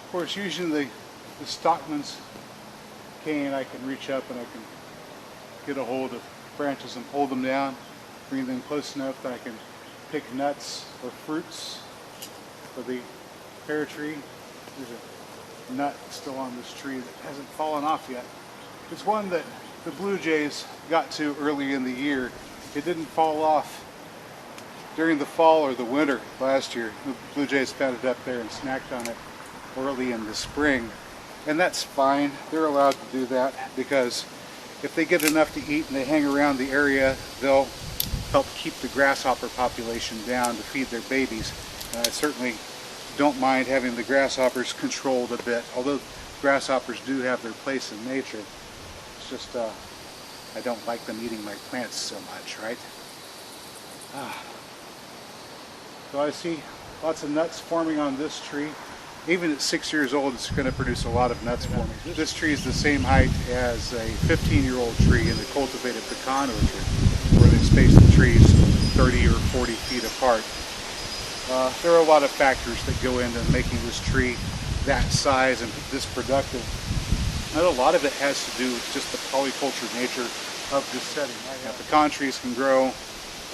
Of course, using the stockman's cane, I can reach up and I can get a hold of branches and pull them down, bring them close enough that I can pick nuts or fruits for the pear tree. There's a nut still on this tree that hasn't fallen off yet. It's one that the blue jays got to early in the year. It didn't fall off during the fall or the winter last year. The blue jays found it up there and snacked on it early in the spring. And that's fine. They're allowed to do that because if they get enough to eat and they hang around the area, they'll help keep the grasshopper population down to feed their babies. And I certainly don't mind having the grasshoppers controlled a bit, although grasshoppers do have their place in nature. It's just I don't like them eating my plants so much, right? So I see lots of nuts forming on this tree. Even at 6 years old, it's going to produce a lot of nuts for me. This tree is the same height as a 15-year-old tree in the cultivated pecan orchard, where they space the trees 30 or 40 feet apart. There are a lot of factors that go into making this tree that size and this productive. And a lot of it has to do with just the polyculture nature of this setting. Now, pecan trees can grow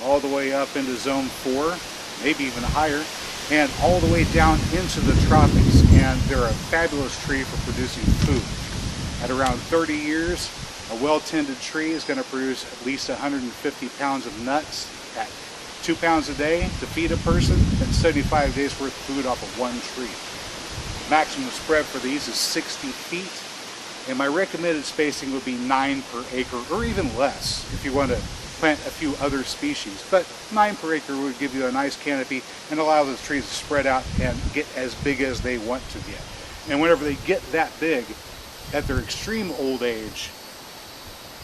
all the way up into zone 4, maybe even higher, and all the way down into the tropics, and they're a fabulous tree for producing food. At around 30 years, a well-tended tree is going to produce at least 150 pounds of nuts at 2 pounds a day to feed a person. That's 75 days worth of food off of one tree. Maximum spread for these is 60 feet, and my recommended spacing would be 9 per acre, or even less if you want to plant a few other species. But 9 per acre would give you a nice canopy and allow the trees to spread out and get as big as they want to get. And whenever they get that big, at their extreme old age,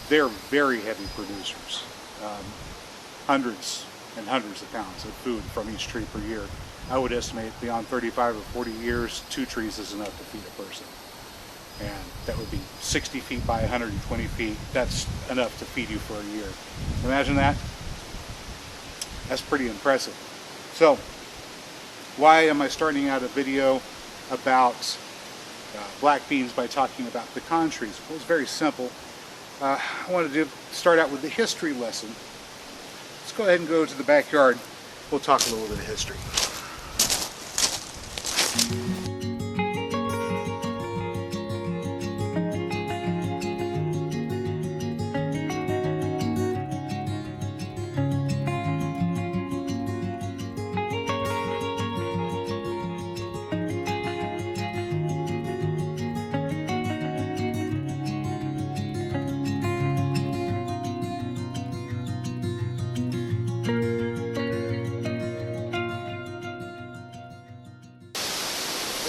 they're very heavy producers. Hundreds and hundreds of pounds of food from each tree per year. I would estimate beyond 35 or 40 years, 2 trees is enough to feed a person. And that would be 60 feet by 120 feet. That's enough to feed you for a year. Imagine that. That's pretty impressive. So, why am I starting out a video about black beans by talking about pecan trees? Well, it's very simple. I wanted to start out with the history lesson. Let's go ahead and go to the backyard. We'll talk a little bit of history.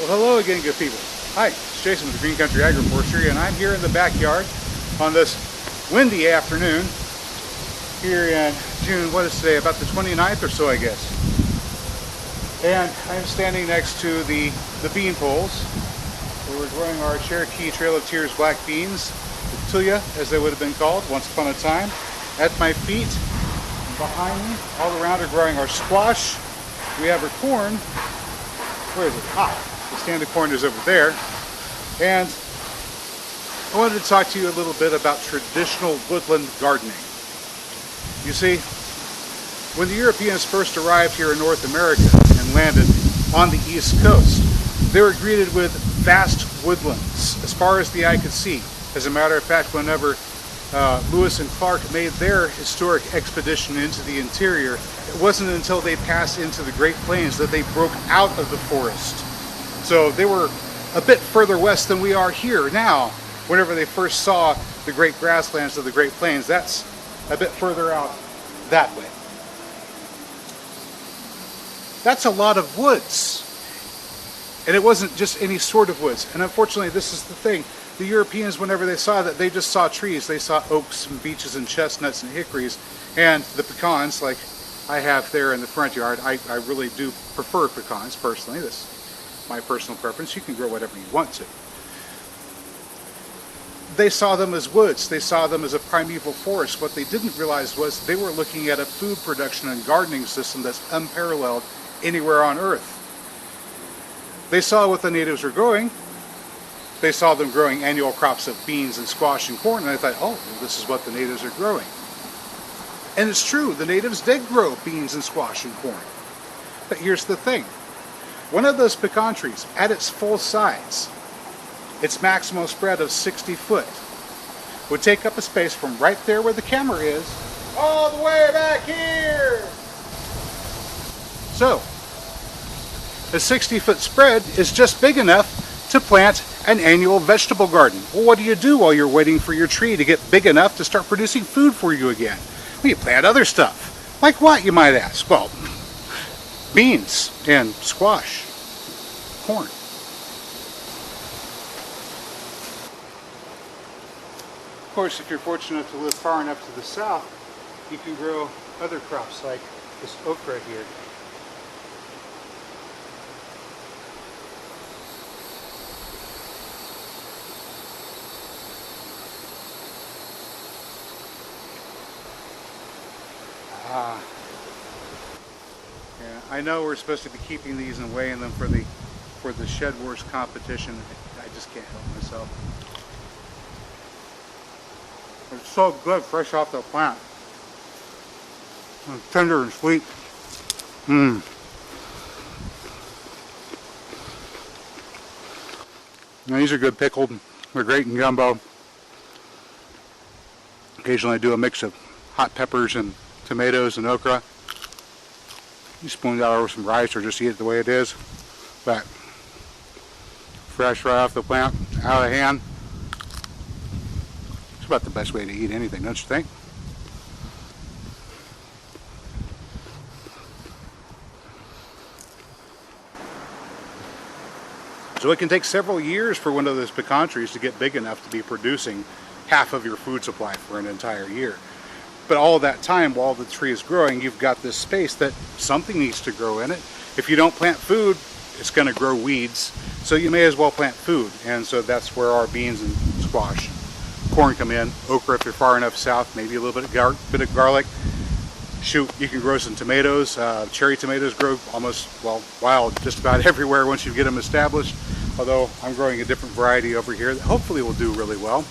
Well, hello again, good people. Hi, it's Jason with the Green Country Agroforestry, and I'm here in the backyard on this windy afternoon here in June. What is today? About the 29th or so, I guess. And I'm standing next to the bean poles where we're growing our Cherokee Trail of Tears black beans, the tuya, as they would have been called once upon a time. At my feet, behind me, all around are growing our squash. We have our corn. Where is it? The stand of corn is over there. And I wanted to talk to you a little bit about traditional woodland gardening. You see, when the Europeans first arrived here in North America and landed on the East Coast, they were greeted with vast woodlands as far as the eye could see. As a matter of fact, whenever Lewis and Clark made their historic expedition into the interior, it wasn't until they passed into the Great Plains that they broke out of the forest. So they were a bit further west than we are here now. Whenever they first saw the great grasslands of the Great Plains, that's a bit further out that way. That's a lot of woods. And it wasn't just any sort of woods. And unfortunately, this is the thing. The Europeans, whenever they saw that, they just saw trees. They saw oaks and beeches and chestnuts and hickories. And the pecans, like I have there in the front yard, I really do prefer pecans personally. That's my personal preference. You can grow whatever you want to. They saw them as woods. They saw them as a primeval forest. What they didn't realize was they were looking at a food production and gardening system that's unparalleled anywhere on Earth. They saw what the natives were growing. They saw them growing annual crops of beans and squash and corn, and I thought, oh, well, this is what the natives are growing. And it's true, the natives did grow beans and squash and corn. But here's the thing. One of those pecan trees, at its full size, its maximum spread of 60 foot, would take up a space from right there where the camera is, all the way back here. So, a 60-foot spread is just big enough to plant an annual vegetable garden. Well, what do you do while you're waiting for your tree to get big enough to start producing food for you again? Well, you plant other stuff. Like what, you might ask? Well, beans and squash, corn. Of course, if you're fortunate enough to live far enough to the south, you can grow other crops like this okra here. Yeah, I know we're supposed to be keeping these and weighing them for the Shed Wars competition. I just can't help myself. It's so good fresh off the plant. It's tender and sweet. Now, these are good pickled. They're great in gumbo. Occasionally I do a mix of hot peppers and tomatoes and okra. You spoon that over some rice or just eat it the way it is. But fresh right off the plant, out of hand. It's about the best way to eat anything, don't you think? So it can take several years for one of those pecan trees to get big enough to be producing half of your food supply for an entire year. But all of that time, while the tree is growing, you've got this space that something needs to grow in it. If you don't plant food, it's going to grow weeds. So you may as well plant food. And so that's where our beans and squash, corn come in. Okra, if you're far enough south, maybe a little bit of garlic. Shoot, you can grow some tomatoes. Cherry tomatoes grow almost, well, wild just about everywhere once you get them established. Although I'm growing a different variety over here that hopefully will do really well.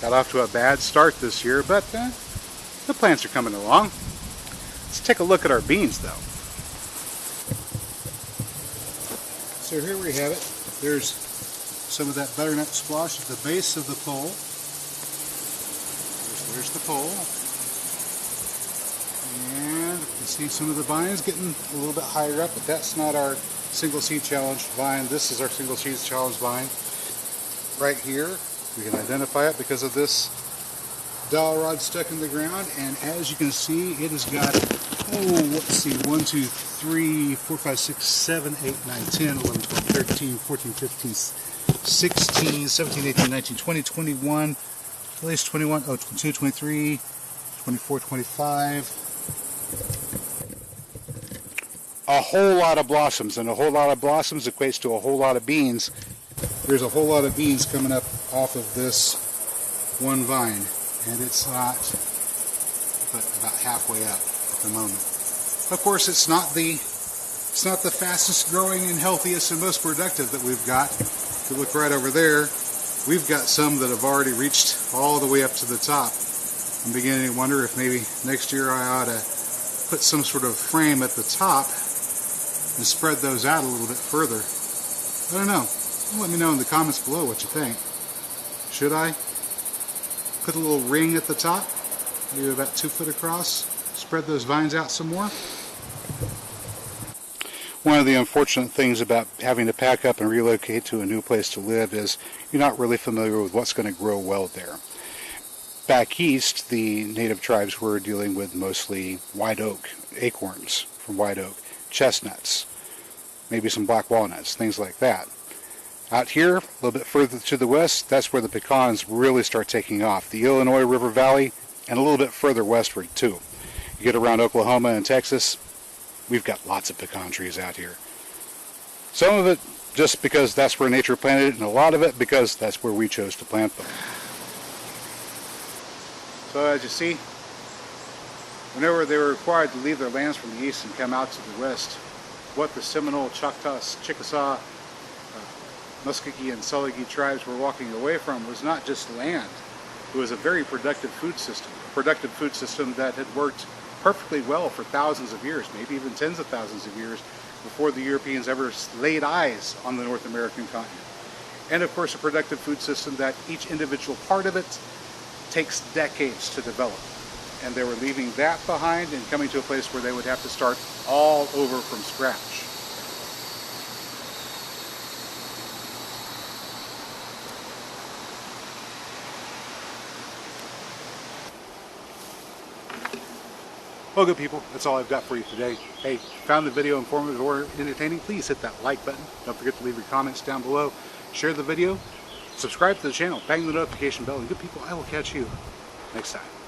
Got off to a bad start this year, but the plants are coming along. Let's take a look at our beans, though. So here we have it. There's some of that butternut squash at the base of the pole. There's the pole. And you can see some of the vines getting a little bit higher up, but that's not our single seed challenge vine. This is our single seed challenge vine. Right here, we can identify it because of this dowel rod stuck in the ground, and as you can see, it has got, let's see, 1, 2, 3, 4, 5, 6, 7, 8, 9, 10, 11, 12, 13, 14, 15, 16, 17, 18, 19, 20, 21, at least 21, 22, 23, 24, 25. A whole lot of blossoms, and a whole lot of blossoms equates to a whole lot of beans. There's a whole lot of beans coming up off of this one vine, and it's not but about halfway up at the moment. Of course, it's not the fastest growing and healthiest and most productive that we've got. If you look right over there, we've got some that have already reached all the way up to the top. I'm beginning to wonder if maybe next year I ought to put some sort of frame at the top and spread those out a little bit further. I don't know. Let me know in the comments below what you think. Should I put a little ring at the top, maybe about 2 foot across, spread those vines out some more? One of the unfortunate things about having to pack up and relocate to a new place to live is you're not really familiar with what's going to grow well there. Back east, the native tribes were dealing with mostly white oak, acorns from white oak, chestnuts, maybe some black walnuts, things like that. Out here, a little bit further to the west, that's where the pecans really start taking off. The Illinois River Valley, and a little bit further westward too. You get around Oklahoma and Texas, we've got lots of pecan trees out here. Some of it just because that's where nature planted it, and a lot of it because that's where we chose to plant them. So as you see, whenever they were required to leave their lands from the east and come out to the west what the Seminole, Choctaws, Chickasaw, Muskogee, and Sulligy tribes were walking away from was not just land. It was a very productive food system. A productive food system that had worked perfectly well for thousands of years, maybe even tens of thousands of years, before the Europeans ever laid eyes on the North American continent. And of course, a productive food system that each individual part of it takes decades to develop. And they were leaving that behind and coming to a place where they would have to start all over from scratch. Well, good people, that's all I've got for you today. Hey, if you found the video informative or entertaining, please hit that like button. Don't forget to leave your comments down below. Share the video, subscribe to the channel, bang the notification bell, and good people, I will catch you next time.